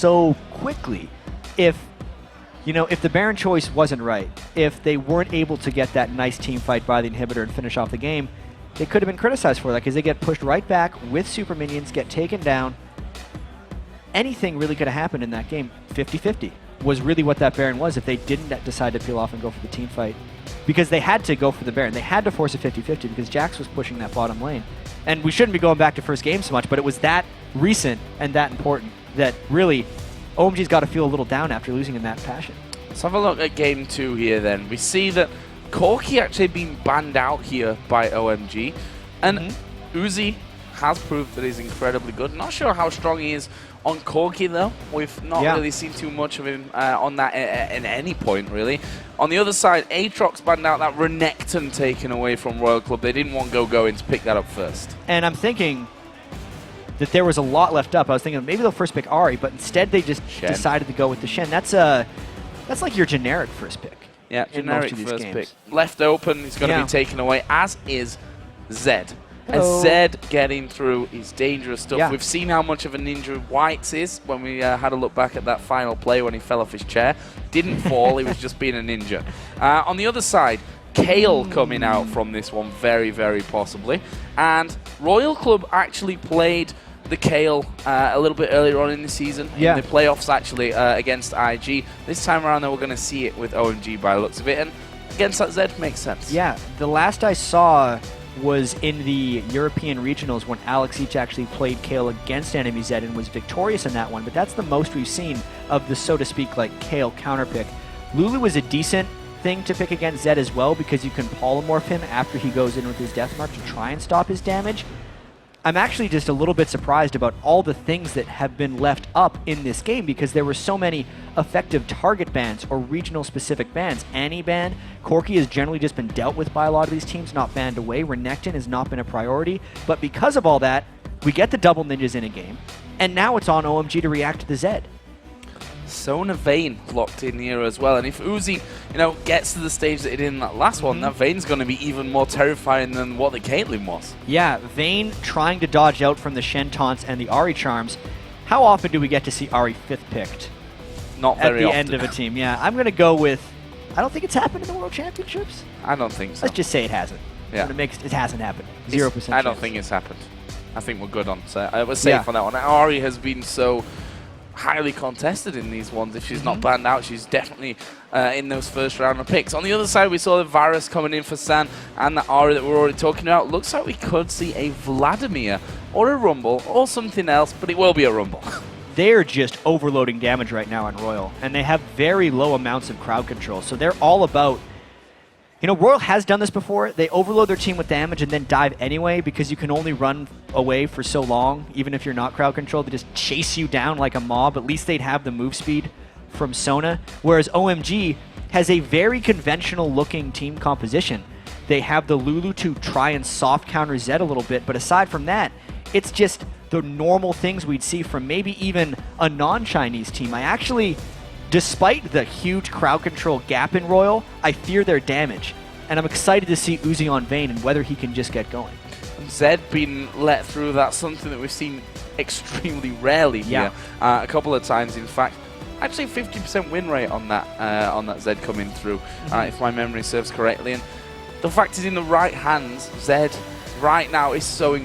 so quickly. If the Baron choice wasn't right, if they weren't able to get that nice team fight by the inhibitor and finish off the game, they could have been criticized for that because they get pushed right back with super minions, get taken down. Anything really could have happened in that game. 50-50 was really what that Baron was if they didn't decide to peel off and go for the team fight. Because they had to go for the Baron. They had to force a 50-50 because Jax was pushing that bottom lane. And we shouldn't be going back to first game so much, but it was that recent and that important that really OMG's got to feel a little down after losing in that fashion. Let's have a look at game 2 here then. We see that Corki actually being banned out here by OMG. And Uzi has proved that he's incredibly good. Not sure how strong he is on Corki though. We've not really seen too much of him on that at any point really. On the other side, Aatrox banned out, that Renekton taken away from Royal Club. They didn't want Go-Going to pick that up first. And I'm thinking that there was a lot left up. I was thinking maybe they'll first pick Ahri, but instead they just decided to go with the Shen. That's like your generic first pick. Yeah, generic first pick. Left open, he's going to be taken away, as is Zed. And Zed getting through is dangerous stuff. Yeah. We've seen how much of a ninja Whites is when we had a look back at that final play when he fell off his chair. Didn't fall, he was just being a ninja. On the other side, Kale coming out from this one, very, very possibly. And Royal Club actually played the Kale a little bit earlier on in the season, in the playoffs actually, against IG. This time around, though, we're going to see it with OMG by the looks of it. And against that Zed makes sense. Yeah, the last I saw was in the European regionals when Alex Each actually played Kale against enemy Zed and was victorious in that one, but that's the most we've seen of the, so to speak, like Kale counterpick. Lulu was a decent thing to pick against Zed as well because you can polymorph him after he goes in with his Death Mark to try and stop his damage. I'm actually just a little bit surprised about all the things that have been left up in this game because there were so many effective target bans or regional specific bans. Annie banned, Corki has generally just been dealt with by a lot of these teams, not banned away. Renekton has not been a priority, but because of all that, we get the double ninjas in a game, and now it's on OMG to react to the Zed. Sona Vayne locked in here as well, and if Uzi, gets to the stage that it did in that last one, that Vayne's going to be even more terrifying than what the Caitlyn was. Yeah, Vayne trying to dodge out from the Shen taunts and the Ahri charms. How often do we get to see Ahri 5th picked? Not very often. At the end of a team, yeah. I'm going to go with, I don't think it's happened in the World Championships. I don't think so. Let's just say it hasn't. Yeah. It hasn't happened. 0% I don't think it's happened. I think we're good on set. I was safe on that one. Ahri has been so highly contested in these ones. If she's not banned out, she's definitely in those first round of picks. On the other side, we saw the Varus coming in for San and the Ahri that we're already talking about. Looks like we could see a Vladimir or a Rumble or something else, but it will be a Rumble. They're just overloading damage right now on Royal, and they have very low amounts of crowd control. So they're all about, Royal has done this before. They overload their team with damage and then dive anyway because you can only run away for so long, even if you're not crowd controlled. They just chase you down like a mob. At least they'd have the move speed from Sona, whereas OMG has a very conventional looking team composition. They have the Lulu to try and soft counter Zed a little bit, but aside from that, it's just the normal things we'd see from maybe even a non-Chinese team. I actually, despite the huge crowd control gap in Royal, I fear their damage, and I'm excited to see Uzi on Vayne and whether he can just get going. Zed being let through, that's something that we've seen extremely rarely here. A couple of times, in fact. Actually, 50% win rate on that Zed coming through, if my memory serves correctly. And the fact is, in the right hands, Zed right now is so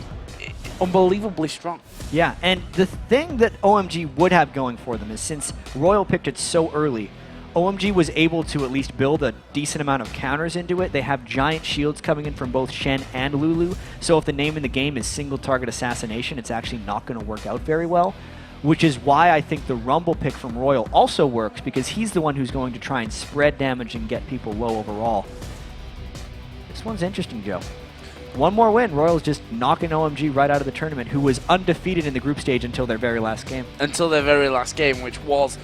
unbelievably strong. Yeah, and the thing that OMG would have going for them is since Royal picked it so early, OMG was able to at least build a decent amount of counters into it. They have giant shields coming in from both Shen and Lulu, so if the name in the game is single target assassination, it's actually not going to work out very well, which is why I think the Rumble pick from Royal also works, because he's the one who's going to try and spread damage and get people low overall. This one's interesting, Joe. One more win, Royal's just knocking OMG right out of the tournament, who was undefeated in the group stage until their very last game. Until their very last game, which was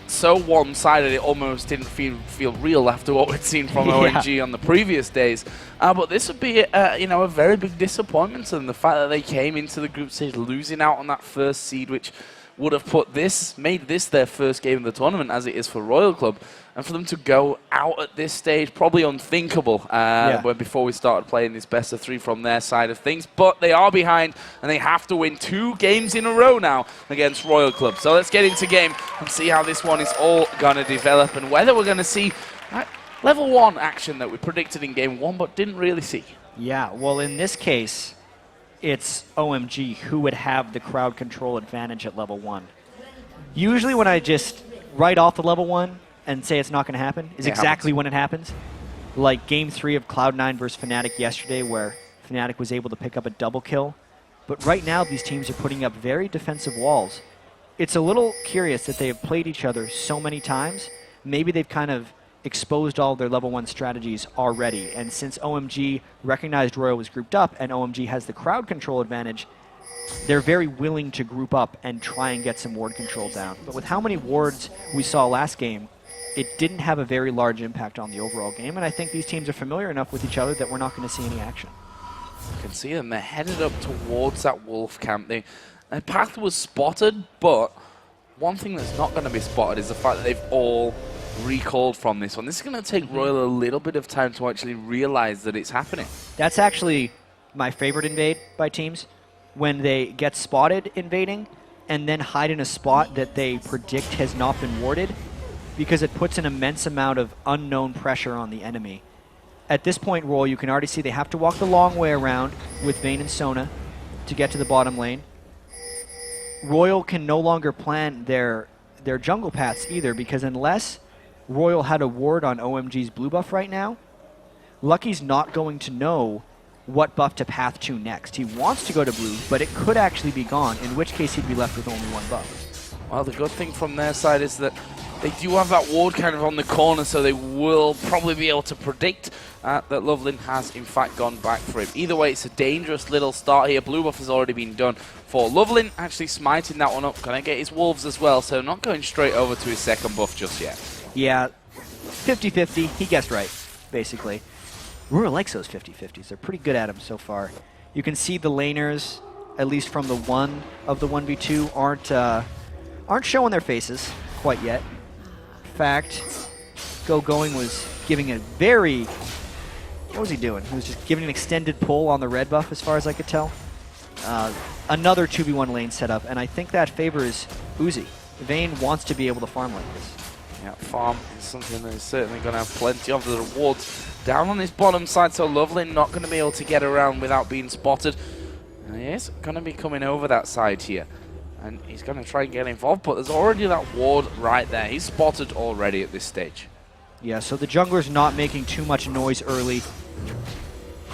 so one-sided it almost didn't feel real after what we'd seen from OMG on the previous days. But this would be a very big disappointment to them, the fact that they came into the group stage losing out on that first seed, which would have made this their first game of the tournament, as it is for Royal Club. And for them to go out at this stage, probably unthinkable before we started playing this best of 3 from their side of things. But they are behind, and they have to win 2 games in a row now against Royal Club. So let's get into game and see how this one is all going to develop and whether we're going to see level 1 action that we predicted in game 1 but didn't really see. Yeah, well, in this case, it's OMG who would have the crowd control advantage at level 1. Usually when I just write off the level 1 and say it's not going to happen is exactly when it happens. Like game 3 of Cloud9 versus Fnatic yesterday, where Fnatic was able to pick up a double kill. But right now, these teams are putting up very defensive walls. It's a little curious that they have played each other so many times. Maybe they've kind of exposed all their level 1 strategies already. And since OMG recognized Royal was grouped up and OMG has the crowd control advantage, they're very willing to group up and try and get some ward control down. But with how many wards we saw last game, it didn't have a very large impact on the overall game, and I think these teams are familiar enough with each other that we're not going to see any action. You can see them, they're headed up towards that wolf camp. Their path was spotted, but one thing that's not going to be spotted is the fact that they've all recalled from this one. This is going to take Royal a little bit of time to actually realize that it's happening. That's actually my favorite invade by teams, when they get spotted invading and then hide in a spot that they predict has not been warded, because it puts an immense amount of unknown pressure on the enemy. At this point, Royal, you can already see they have to walk the long way around with Vayne and Sona to get to the bottom lane. Royal can no longer plan their jungle paths either, because unless Royal had a ward on OMG's blue buff right now, Lucky's not going to know what buff to path to next. He wants to go to blue, but it could actually be gone, in which case he'd be left with only 1 buff. Well, the good thing from their side is that they do have that ward kind of on the corner, so they will probably be able to predict that Lovelin has in fact gone back for him. Either way, it's a dangerous little start here. Blue buff has already been done for Lovelin, actually smiting that one up. Gonna get his wolves as well, so not going straight over to his second buff just yet. Yeah, 50-50. He guessed right, basically. Royal likes those 50-50s. They're pretty good at them so far. You can see the laners, at least from the 1 of the 1v2, aren't showing their faces quite yet. In fact, Going was giving a very... What was he doing? He was just giving an extended pull on the red buff, as far as I could tell. Another 2v1 lane setup, and I think that favors Uzi. Vayne wants to be able to farm like this. Yeah, farm is something that he's certainly going to have plenty of. The rewards down on his bottom side, so Lovelin not going to be able to get around without being spotted. And he is going to be coming over that side here. And he's going to try and get involved, but there's already that ward right there. He's spotted already at this stage. Yeah, so the jungler's not making too much noise early.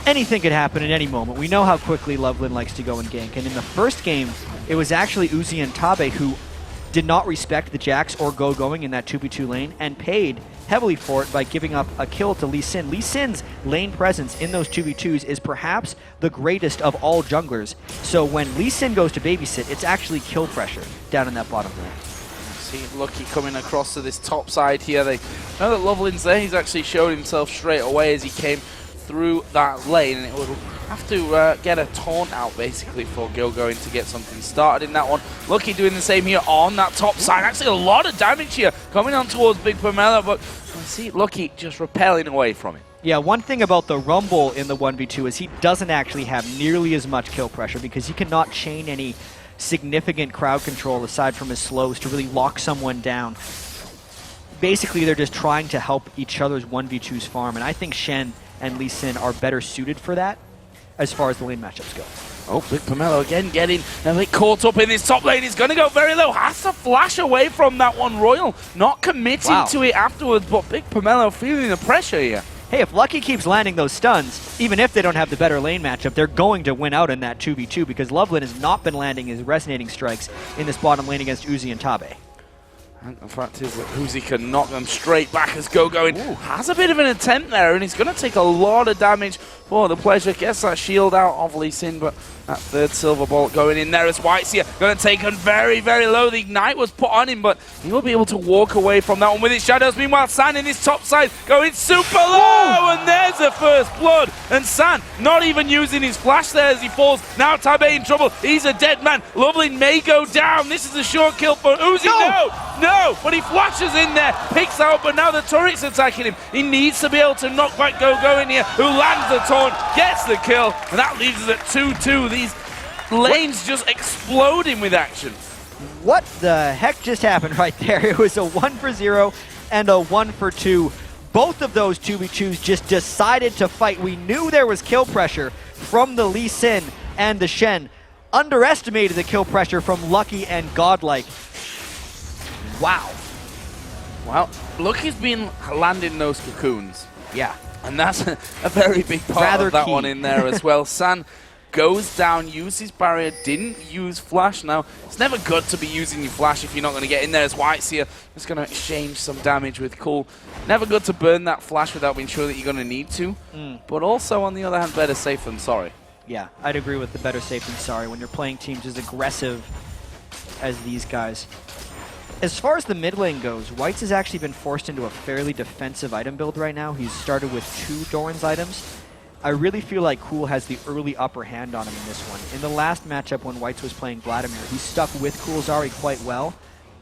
Anything could happen at any moment. We know how quickly Lovelin likes to go and gank. And in the first game, it was actually Uzi and Tabe who did not respect the Jax or going in that 2v2 lane and paid heavily for it by giving up a kill to Lee Sin. Lee Sin's lane presence in those 2v2s is perhaps the greatest of all junglers. So when Lee Sin goes to babysit, it's actually kill pressure down in that bottom lane. See Lucky coming across to this top side here. They know that Lovelin's there. He's actually showed himself straight away as he came through that lane, and it would have to get a taunt out basically for going to get something started in that one. Lucky doing the same here on that top side. Actually a lot of damage here coming on towards Big Pamela, but I see Lucky just repelling away from it. Yeah, one thing about the Rumble in the 1v2 is he doesn't actually have nearly as much kill pressure because he cannot chain any significant crowd control aside from his slows to really lock someone down. Basically, they're just trying to help each other's 1v2s farm, and I think Shen and Lee Sin are better suited for that as far as the lane matchups go. Oh, Big Pomelo again getting a bit caught up in this top lane. He's going to go very low. Has to flash away from that one. Royal not committing to it afterwards, but Big Pomelo feeling the pressure here. Hey, if Lucky keeps landing those stuns, even if they don't have the better lane matchup, they're going to win out in that 2v2 because Lovelin has not been landing his resonating strikes in this bottom lane against Uzi and Tabe. And the fact is that Uzi can knock them straight back as going. Has a bit of an attempt there, and he's going to take a lot of damage for the pleasure. Gets that shield out of Lee Sin, but that third silver bolt going in there as White's here. Going to take him very, very low. The ignite was put on him, but he will be able to walk away from that one with his shadows. Meanwhile, San in his top side going super low, and there's the first blood. And San not even using his flash there as he falls. Now Tabe in trouble. He's a dead man. Lovely may go down. This is a short kill for Uzi. No, but he flashes in there, picks out, but now the turret's attacking him. He needs to be able to knock back Go in here, who lands the taunt, gets the kill, and that leaves us at 2-2. These lanes just exploding with action. What the heck just happened right there? It was a 1 for 0 and a 1 for 2. Both of those 2v2s just decided to fight. We knew there was kill pressure from the Lee Sin and the Shen. Underestimated the kill pressure from Lucky and Godlike. Wow. Well, Lucky's been landing those cocoons. Yeah. And that's a very big part of that one in there as well. San goes down, uses barrier, didn't use flash. Now, it's never good to be using your flash if you're not going to get in there, as White's here. Just going to exchange some damage with Cool. Never good to burn that flash without being sure that you're going to need to. But also, on the other hand, better safe than sorry. Yeah, I'd agree with the better safe than sorry when you're playing teams as aggressive as these guys. As far as the mid lane goes, White's has actually been forced into a fairly defensive item build right now. He's started with 2 Doran's items. I really feel like Cool has the early upper hand on him in this one. In the last matchup when White's was playing Vladimir, he stuck with Cool's Ahri quite well,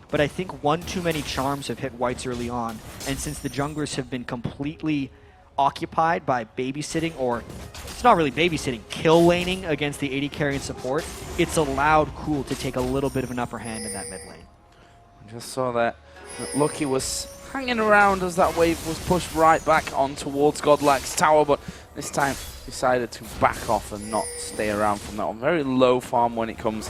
but I think one too many charms have hit White's early on, and since the junglers have been completely occupied by babysitting, or it's not really babysitting, kill laning against the AD carry and support, it's allowed Cool to take a little bit of an upper hand in that mid lane. Just saw that Lucky was hanging around as that wave was pushed right back on towards Godlike's tower, but this time decided to back off and not stay around from that one. Very low farm when it comes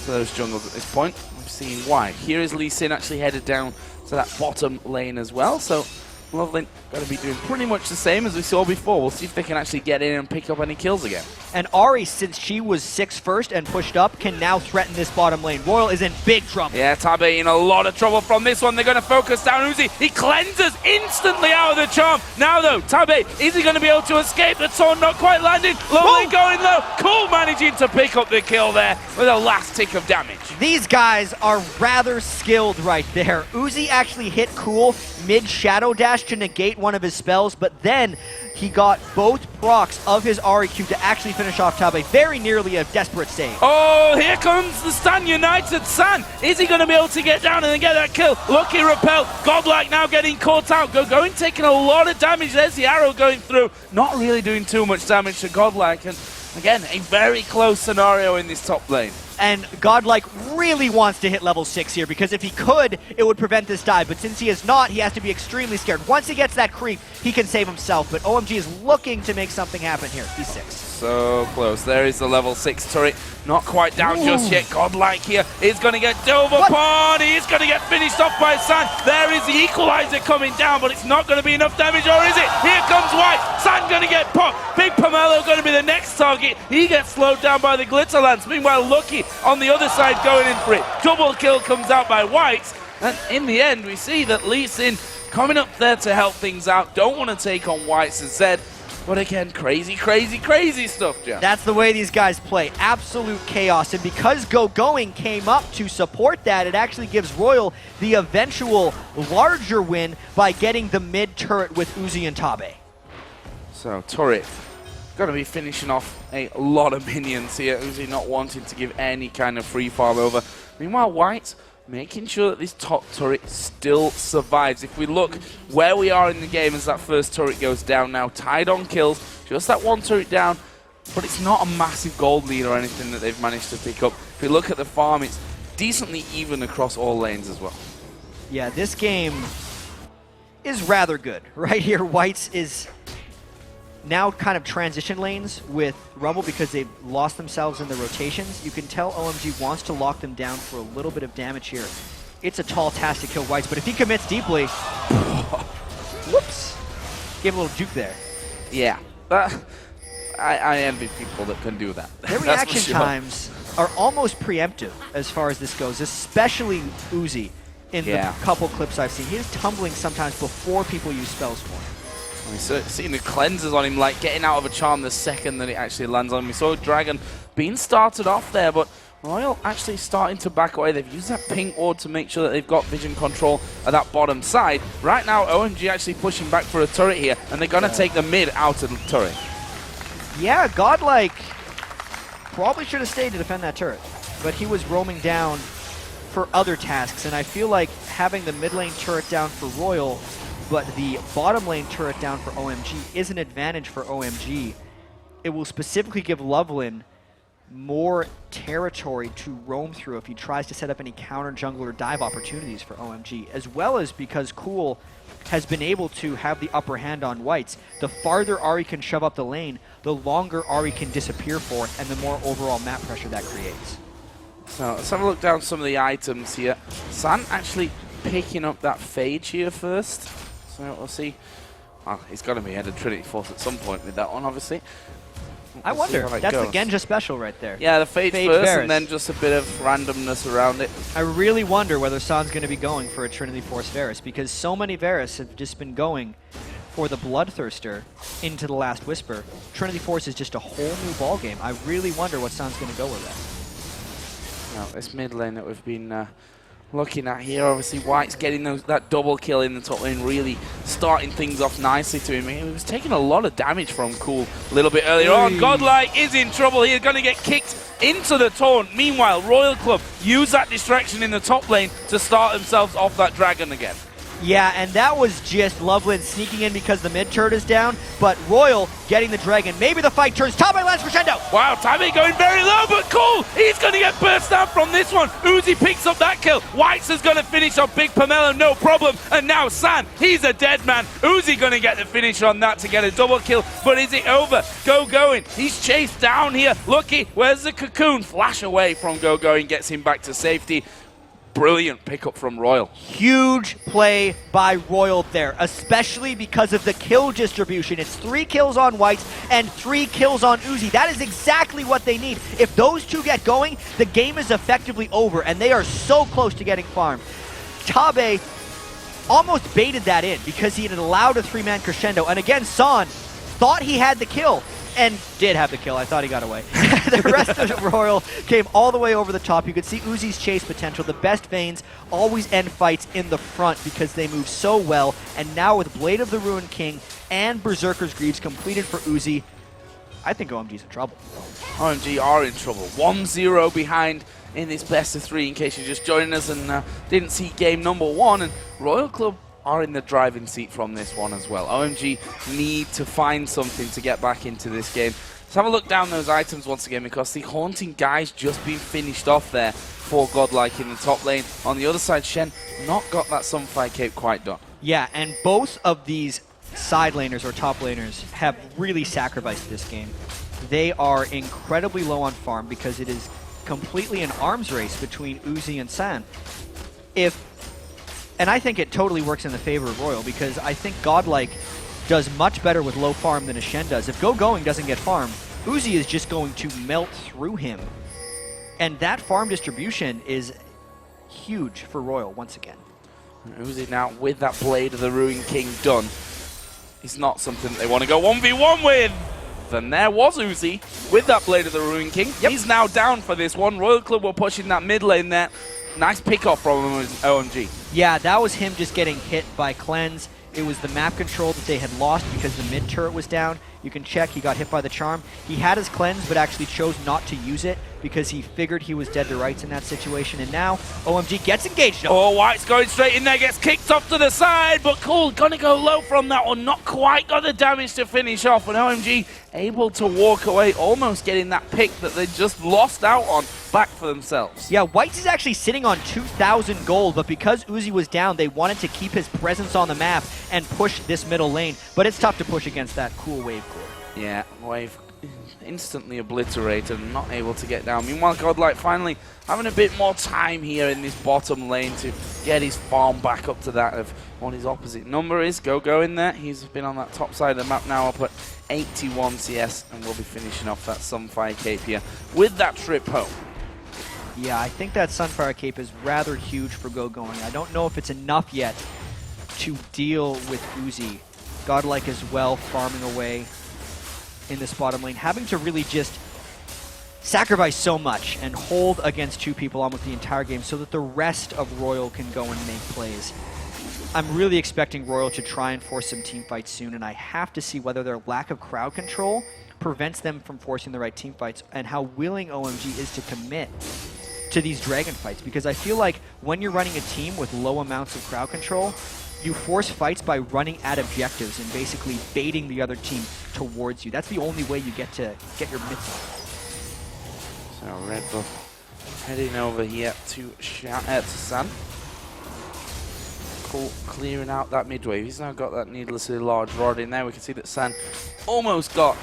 to those jungles at this point. We've seen why. Here is Lee Sin actually headed down to that bottom lane as well, so Lovely going to be doing pretty much the same as we saw before. We'll see if they can actually get in and pick up any kills again. And Ahri, since she was 6 first and pushed up, can now threaten this bottom lane. Royal is in big trouble. Yeah, Tabe in a lot of trouble from this one. They're going to focus down Uzi. He cleanses instantly out of the charm. Now, though, Tabe, is he going to be able to escape? The taunt not quite landing. Lovely going low. Cool managing to pick up the kill there with a last tick of damage. These guys are rather skilled right there. Uzi actually hit Cool mid-Shadow Dash to negate one of his spells, but then he got both procs of his Ahri Q to actually finish off Tabe. Very nearly a desperate save. Oh, here comes the Stan United San. Is he going to be able to get down and get that kill? Lucky repel. Godlike now getting caught out. Going taking a lot of damage. There's the arrow going through. Not really doing too much damage to Godlike. And again, a very close scenario in this top lane. And Godlike really wants to hit level 6 here, because if he could, it would prevent this dive. But since he is not, he has to be extremely scared. Once he gets that creep, he can save himself. But OMG is looking to make something happen here. He's 6. So close. There is the level 6 turret. Not quite down just yet. Godlike here is going to get dove upon. He is going to get finished off by San. There is the equalizer coming down, but it's not going to be enough damage, or is it? Here comes White. San going to get popped. Big Pomelo going to be the next target. He gets slowed down by the Glitter Lance. Meanwhile, Lucky on the other side going in for it. Double kill comes out by White. And in the end, we see that Lee Sin coming up there to help things out. Don't want to take on White's and Zed. But again, crazy, crazy, crazy stuff, Jeff. That's the way these guys play. Absolute chaos. And because Going came up to support that, it actually gives Royal the eventual larger win by getting the mid turret with Uzi and Tabe. So, turret going to be finishing off a lot of minions here. Uzi not wanting to give any kind of free farm over. Meanwhile, White making sure that this top turret still survives. If we look where we are in the game as that first turret goes down now, tied on kills, just that one turret down, but it's not a massive gold lead or anything that they've managed to pick up. If we look at the farm, it's decently even across all lanes as well. Yeah, this game is rather good. Right here, White's is now kind of transition lanes with Rumble because they've lost themselves in the rotations. You can tell OMG wants to lock them down for a little bit of damage here. It's a tall task to kill Whites, but if he commits deeply, whoops, gave a little juke there. Yeah, I envy people that can do that. Their reaction times are almost preemptive as far as this goes, especially Uzi. in the couple clips I've seen. He is tumbling sometimes before people use spells for him. We've seen the cleanses on him, like getting out of a charm the second that it actually lands on him. We saw Dragon being started off there, but Royal actually starting to back away. They've used that pink ward to make sure that they've got vision control at that bottom side. Right now, OMG actually pushing back for a turret here, and they're going to take the mid out of the turret. Yeah, Godlike probably should have stayed to defend that turret, but he was roaming down for other tasks, and I feel like having the mid lane turret down for Royal, but the bottom lane turret down for OMG is an advantage for OMG. It will specifically give Loveland more territory to roam through if he tries to set up any counter jungle or dive opportunities for OMG, as well as because Cool has been able to have the upper hand on Whites. The farther Ahri can shove up the lane, the longer Ahri can disappear for, and the more overall map pressure that creates. So let's have a look down some of the items here. San actually picking up that Phage here first. So we'll see. Well, he's got to be ahead of Trinity Force at some point with that one, obviously. I wonder. That's the Genja special right there. Yeah, the Phage first, Varus. And then just a bit of randomness around it. I really wonder whether San's going to be going for a Trinity Force Varus, because so many Varus have just been going for the Bloodthirster into the Last Whisper. Trinity Force is just a whole new ballgame. I really wonder what San's going to go with that. Now, this mid lane that we've been looking at here, obviously White's getting that double kill in the top lane, really starting things off nicely to him. He was taking a lot of damage from Cool a little bit earlier on. Godlike is in trouble. He's going to get kicked into the taunt. Meanwhile, Royal Club use that distraction in the top lane to start themselves off that dragon again. Yeah, and that was just Loveland sneaking in because the mid turret is down, but Royal getting the dragon. Maybe the fight turns. Tabe lands crescendo. Wow, Tabe going very low, but Cool, he's going to get burst out from this one. Uzi picks up that kill. Whites is going to finish off Big Pomelo, no problem. And now San, he's a dead man. Uzi going to get the finish on that to get a double kill, but is it over? Going. He's chased down here. Lucky, where's the cocoon? Flash away from Going, gets him back to safety. Brilliant pickup from Royal. Huge play by Royal there, especially because of the kill distribution. It's 3 kills on Whites and 3 kills on Uzi. That is exactly what they need. If those two get going, the game is effectively over, and they are so close to getting farmed. Tabe almost baited that in because he had allowed a 3-man crescendo, and again, San thought he had the kill. And did have the kill. I thought he got away. The rest of Royal came all the way over the top. You could see Uzi's chase potential. The best Vanes always end fights in the front because they move so well. And now with Blade of the Ruined King and Berserker's Greaves completed for Uzi, I think OMG's in trouble. OMG are in trouble. 1-0 behind in this best of 3 in case you're just joining us and didn't see game number 1. And Royal Club are in the driving seat from this one as well. OMG need to find something to get back into this game. Let's have a look down those items once again, because the Haunting Guy's just been finished off there for Godlike in the top lane. On the other side, Shen not got that Sunfire Cape quite done. Yeah, and both of these side laners or top laners have really sacrificed this game. They are incredibly low on farm because it is completely an arms race between Uzi and San. And I think it totally works in the favor of Royal, because I think Godlike does much better with low farm than a Shen does. If Going doesn't get farmed, Uzi is just going to melt through him. And that farm distribution is huge for Royal once again. Uzi now with that Blade of the Ruined King done. It's not something that they want to go 1v1 with. Then there was Uzi with that Blade of the Ruined King. Yep. He's now down for this one. Royal Club were pushing that mid lane there. Nice pick-off from OMG. Yeah, that was him just getting hit by Cleanse. It was the map control that they had lost because the mid turret was down. You can check, he got hit by the charm. He had his Cleanse, but actually chose not to use it because he figured he was dead to rights in that situation. And now, OMG gets engaged. Oh, White's going straight in there, gets kicked off to the side, but Cool gonna go low from that one. Not quite got the damage to finish off, and OMG able to walk away, almost getting that pick that they just lost out on back for themselves. Yeah, Whites is actually sitting on 2,000 gold, but because Uzi was down, they wanted to keep his presence on the map and push this middle lane. But it's tough to push against that Cool Wave core. Yeah, Wave instantly obliterated and not able to get down. Meanwhile, Godlike finally having a bit more time here in this bottom lane to get his farm back up to that of what his opposite number is. Go in there. He's been on that top side of the map now up at 81 CS, and we'll be finishing off that Sunfire Cape here with that trip home. Yeah, I think that Sunfire Cape is rather huge for Going. I don't know if it's enough yet to deal with Uzi. Godlike as well, farming away in this bottom lane, having to really just sacrifice so much and hold against 2 people almost the entire game so that the rest of Royal can go and make plays. I'm really expecting Royal to try and force some team fights soon, and I have to see whether their lack of crowd control prevents them from forcing the right team fights and how willing OMG is to commit to these Dragon fights, because I feel like when you're running a team with low amounts of crowd control, you force fights by running at objectives and basically baiting the other team towards you. That's the only way you get your mitts on. So Red Buff heading over here to San. Cool, clearing out that mid wave. He's now got that needlessly large rod in there. We can see that San almost got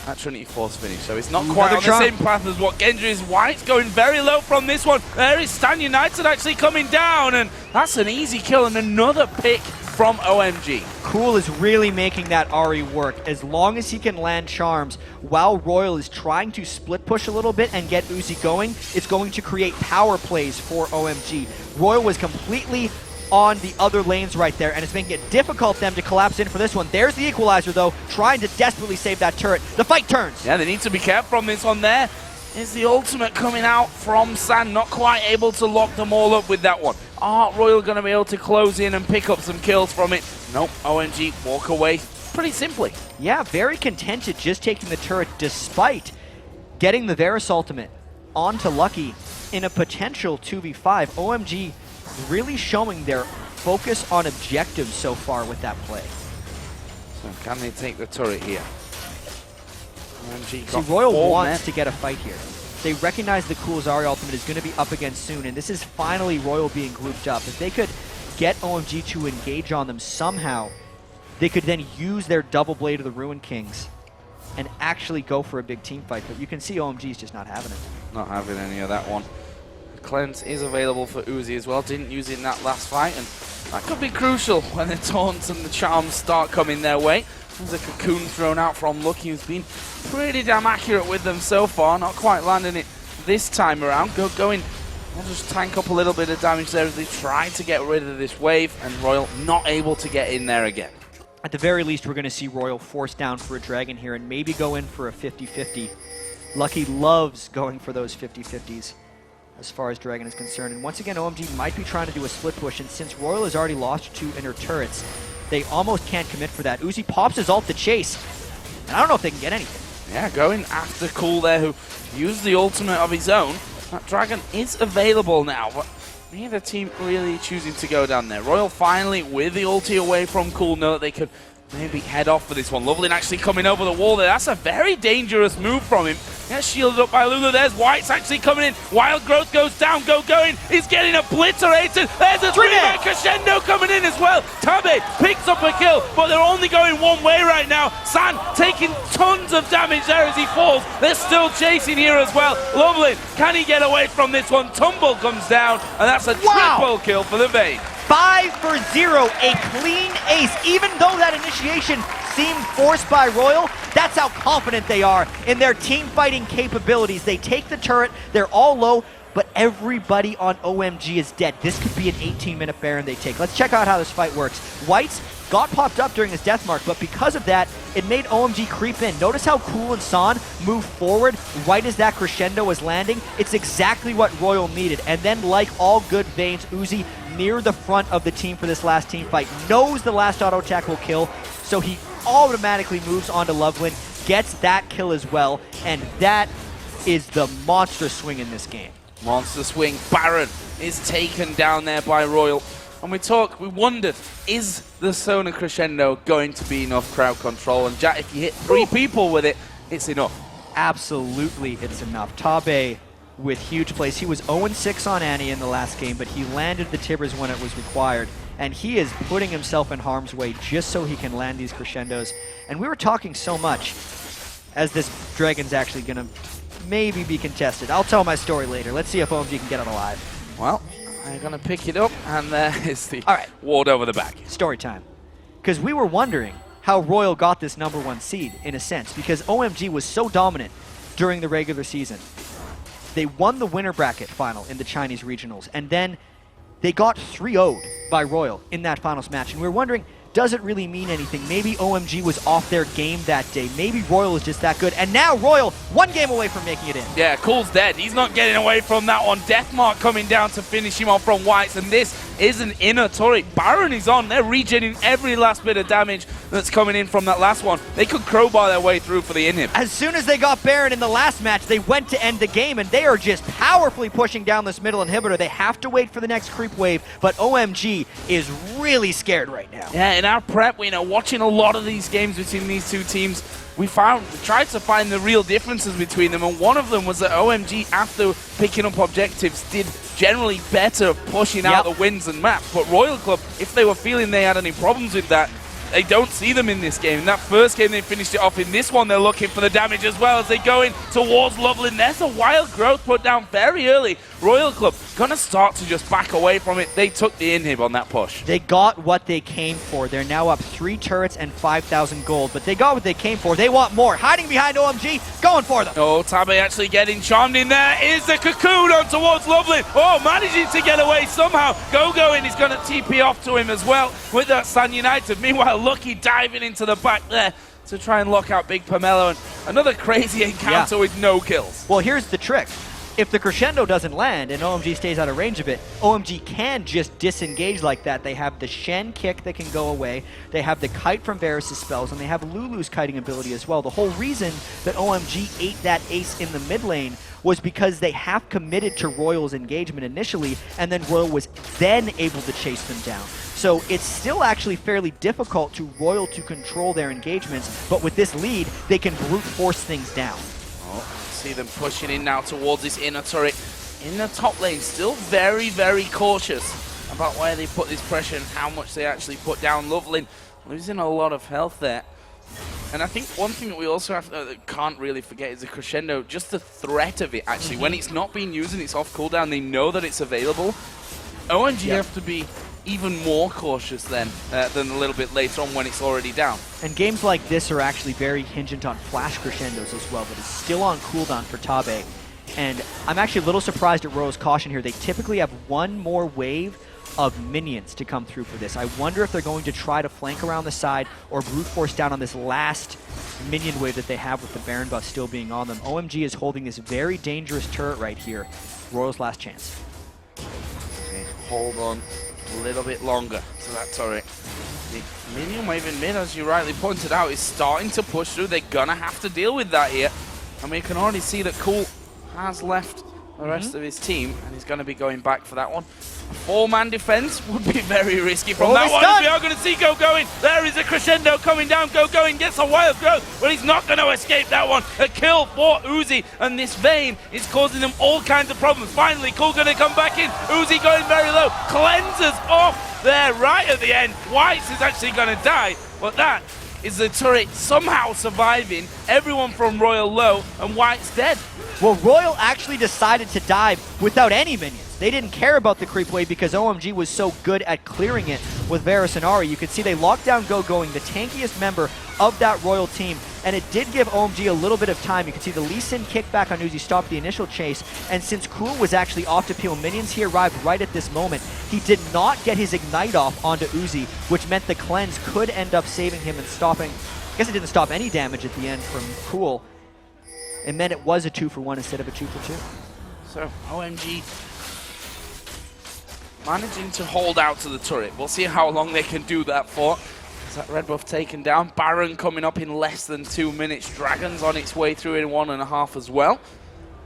that Trinity Force finish, so it's not quite on the same path as what Genji is. White's going very low from this one. There is Stan United actually coming down, and that's an easy kill and another pick from OMG. Cool is really making that Ahri work. As long as he can land charms while Royal is trying to split push a little bit and get Uzi going, it's going to create power plays for OMG. Royal was completely on the other lanes right there, and it's making it difficult for them to collapse in for this one. There's the equalizer, though, trying to desperately save that turret. The fight turns. Yeah, they need to be careful on this one there. Is the ultimate coming out from San, not quite able to lock them all up with that one. Are Royal going to be able to close in and pick up some kills from it? Nope, OMG walk away pretty simply. Yeah, very contented just taking the turret despite getting the Varus ultimate onto Lucky in a potential 2v5. OMG really showing their focus on objectives so far with that play. So can they take the turret here? OMG See, Royal wants to get a fight here. They recognize the cool Ahri ultimate is going to be up again soon, and this is finally Royal being grouped up. If they could get OMG to engage on them somehow, they could then use their double blade of the Ruin Kings and actually go for a big team fight. But you can see OMG's just not having it. Not having any of that one. Cleanse is available for Uzi as well. Didn't use it in that last fight, and that could be crucial when the taunts and the charms start coming their way. There's a cocoon thrown out from Lucky, who's been pretty damn accurate with them so far. Not quite landing it this time around. Going, we'll just tank up a little bit of damage there as they try to get rid of this wave, and Royal not able to get in there again. At the very least, we're going to see Royal force down for a Dragon here and maybe go in for a 50-50. Lucky loves going for those 50-50s as far as Dragon is concerned. And once again, OMG might be trying to do a split push, and since Royal has already lost 2 inner turrets, they almost can't commit for that. Uzi pops his ult to chase, and I don't know if they can get anything. Yeah, going after Cool there, who used the ultimate of his own. That Dragon is available now, but neither team really choosing to go down there. Royal finally, with the ulti away from Cool, know that they could maybe head off for this one. Lovelin actually coming over the wall there. That's a very dangerous move from him. Gets shielded up by Lulu. There's White's actually coming in. Wild Growth goes down. Going. He's getting obliterated. There's a 3-man crescendo coming in as well. Tabe picks up a kill, but they're only going one way right now. San taking tons of damage there as he falls. They're still chasing here as well. Lovelin, can he get away from this one? Tumble comes down, and that's a triple kill for the Vayne. 5 for 0, a clean ace. Even though that initiation seemed forced by Royal, that's how confident they are in their team fighting capabilities. They take the turret, they're all low, but everybody on OMG is dead. This could be an 18-minute Baron they take. Let's check out how this fight works. White's got popped up during his death mark, but because of that, it made OMG creep in. Notice how Cool and San move forward right as that crescendo was landing. It's exactly what Royal needed. And then, like all good Vaynes, Uzi near the front of the team for this last team fight, knows the last auto attack will kill, so he automatically moves on to Lovelin, gets that kill as well, and that is the monster swing in this game. Monster swing. Baron is taken down there by Royal. And we wondered, is the Sona Crescendo going to be enough crowd control? And Jack, if you hit 3 people with it, it's enough. Absolutely, it's enough. Tabe with huge plays. He was 0-6 on Annie in the last game, but he landed the Tibbers when it was required. And he is putting himself in harm's way just so he can land these crescendos. And we were talking so much as this Dragon's actually going to maybe be contested. I'll tell my story later. Let's see if OMG can get it alive. Well, I'm going to pick it up, and there is the ward over the back. Story time. Because we were wondering how Royal got this #1 seed, in a sense, because OMG was so dominant during the regular season. They won the winner bracket final in the Chinese regionals, and then they got 3-0'd by Royal in that finals match. And we were wondering, does it really mean anything? Maybe OMG was off their game that day. Maybe Royal is just that good. And now Royal, one game away from making it in. Yeah, Cool's dead. He's not getting away from that one. Deathmark coming down to finish him off from Whites. And this is an inner turret. Baron is on. They're regenerating every last bit of damage that's coming in from that last one. They could crowbar their way through for the inhib. As soon as they got Baron in the last match, they went to end the game, and they are just powerfully pushing down this middle inhibitor. They have to wait for the next creep wave, but OMG is really scared right now. Yeah, in our prep, watching a lot of these games between these two teams, we tried to find the real differences between them, and one of them was that OMG, after picking up objectives, did generally better pushing out the wins and maps. But Royal Club, if they were feeling they had any problems with that, they don't see them in this game. In that first game, they finished it off. In this one, they're looking for the damage as well as they go in towards Loveland. There's a wild growth put down very early. Royal Club gonna start to just back away from it. They took the inhib on that push. They got what they came for. They're now up 3 turrets and 5,000 gold, but they got what they came for. They want more. Hiding behind OMG, going for them. Oh, Tabe actually getting charmed in there. Is the cocoon on towards Loveland. Oh, managing to get away somehow. Go-Going is gonna TP off to him as well with that Sun United. Meanwhile, Lucky diving into the back there to try and lock out Big Pomelo, and another crazy encounter with no kills. Well, here's the trick. If the crescendo doesn't land and OMG stays out of range of it, OMG can just disengage like that. They have the Shen kick that can go away, they have the kite from Varus' spells, and they have Lulu's kiting ability as well. The whole reason that OMG ate that ace in the mid lane was because they half committed to Royal's engagement initially, and then Royal was then able to chase them down. So it's still actually fairly difficult to Royal to control their engagements, but with this lead, they can brute force things down. See them pushing in now towards this inner turret in the top lane. Still very, very cautious about where they put this pressure and how much they actually put down. Loveland losing a lot of health there. And I think one thing that we also can't really forget is the crescendo, just the threat of it actually. When it's not being used and it's off cooldown, they know that it's available. OMG have to be even more cautious than a little bit later on when it's already down. And games like this are actually very hingent on flash crescendos as well, but it's still on cooldown for Tabe. And I'm actually a little surprised at Royal's caution here. They typically have one more wave of minions to come through for this. I wonder if they're going to try to flank around the side or brute force down on this last minion wave that they have with the Baron buff still being on them. OMG is holding this very dangerous turret right here. Royal's last chance. Okay, hold on a little bit longer to that turret. The minion wave in mid, as you rightly pointed out, is starting to push through. They're gonna have to deal with that here. And we can already see that Cool has left the rest of his team and he's gonna be going back for that one. A 4-man defense would be very risky from that one. We are going to see Go-Going. There is a crescendo coming down. Go-Going gets a wild growth, but he's not going to escape that one. A kill for Uzi, and this Vayne is causing them all kinds of problems. Finally, Cool going to come back in. Uzi going very low. Cleansers off there right at the end. Whites is actually going to die, but that is the turret somehow surviving. Everyone from Royal low, and White's dead. Well, Royal actually decided to dive without any minions. They didn't care about the creep wave because OMG was so good at clearing it with Varus and Ahri. You could see they locked down Go-Going, the tankiest member of that Royal team, and it did give OMG a little bit of time. You could see the Lee Sin kickback on Uzi stopped the initial chase, and since Cool was actually off to peel minions, he arrived right at this moment. He did not get his Ignite off onto Uzi, which meant the cleanse could end up saving him and stopping. I guess it didn't stop any damage at the end from Cool. It meant it was a 2-for-1 instead of a 2-for-2. So, OMG managing to hold out to the turret. We'll see how long they can do that for. Is that red buff taken down? Baron coming up in less than 2 minutes. Dragon's on its way through in 1.5 as well.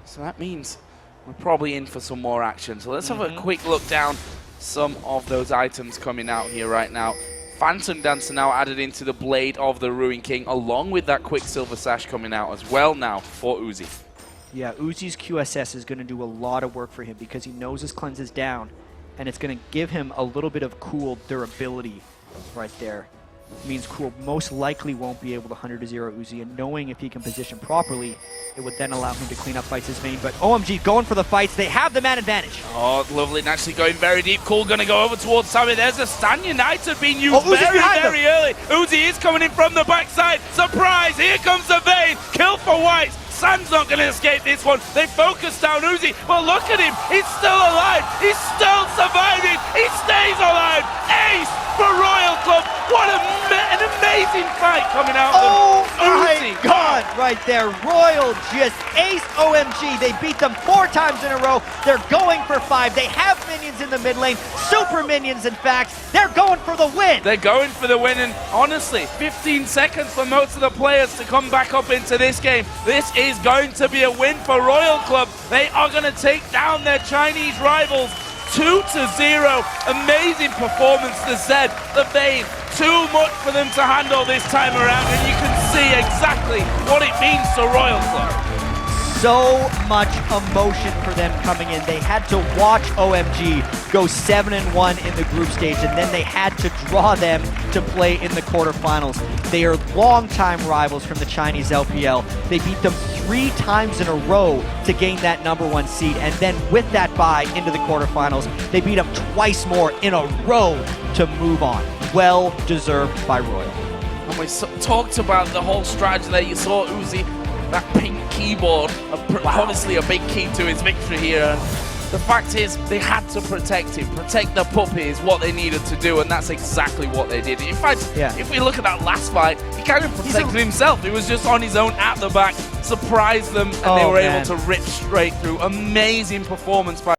So that means we're probably in for some more action. So let's have a quick look down some of those items coming out here right now. Phantom Dancer now added into the Blade of the Ruin King, along with that Quicksilver Sash coming out as well now for Uzi. Yeah, Uzi's QSS is going to do a lot of work for him because he knows his cleanse is down, and it's going to give him a little bit of Cool durability right there. It means Cool most likely won't be able to 100-0 Uzi, and knowing if he can position properly, it would then allow him to clean up fights his Vayne. But OMG going for the fights. They have the man advantage. Oh, lovely. And actually going very deep. Cool going to go over towards Sammy. There's a Stan United being used very early. Uzi is coming in from the backside. Surprise! Here comes the Vayne. Kill for White. San's not going to escape this one. They focus down Uzi, but look at him. He's still alive. He's still surviving. He stays alive. Ace for Royal Club. What an amazing fight coming out Oh of them. my Uzi. God, right there. Royal just ace OMG. They beat them 4 times in a row. They're going for 5. They have minions in the mid lane. Super minions, in fact. They're going for the win. They're going for the win, and honestly, 15 seconds for most of the players to come back up into this game. This is going to be a win for Royal Club. They are going to take down their Chinese rivals 2-0. Amazing performance, the Zed, the Vayne. Too much for them to handle this time around, and you can see exactly what it means to Royal Club. So much emotion for them coming in. They had to watch OMG go 7-1 in the group stage, and then they had to draw them to play in the quarterfinals. They are longtime rivals from the Chinese LPL. They beat them 3 times in a row to gain that #1 seed, and then with that bye into the quarterfinals, they beat them twice more in a row to move on. Well deserved by Royal. And we talked about the whole strategy there. You saw Uzi, that pink keyboard, honestly a big key to his victory here. The fact is, they had to protect him. Protect the puppy is what they needed to do, and that's exactly what they did. In fact, if we look at that last fight, he kind of protected himself. He was just on his own at the back, surprised them, and they were able to rip straight through. Amazing performance by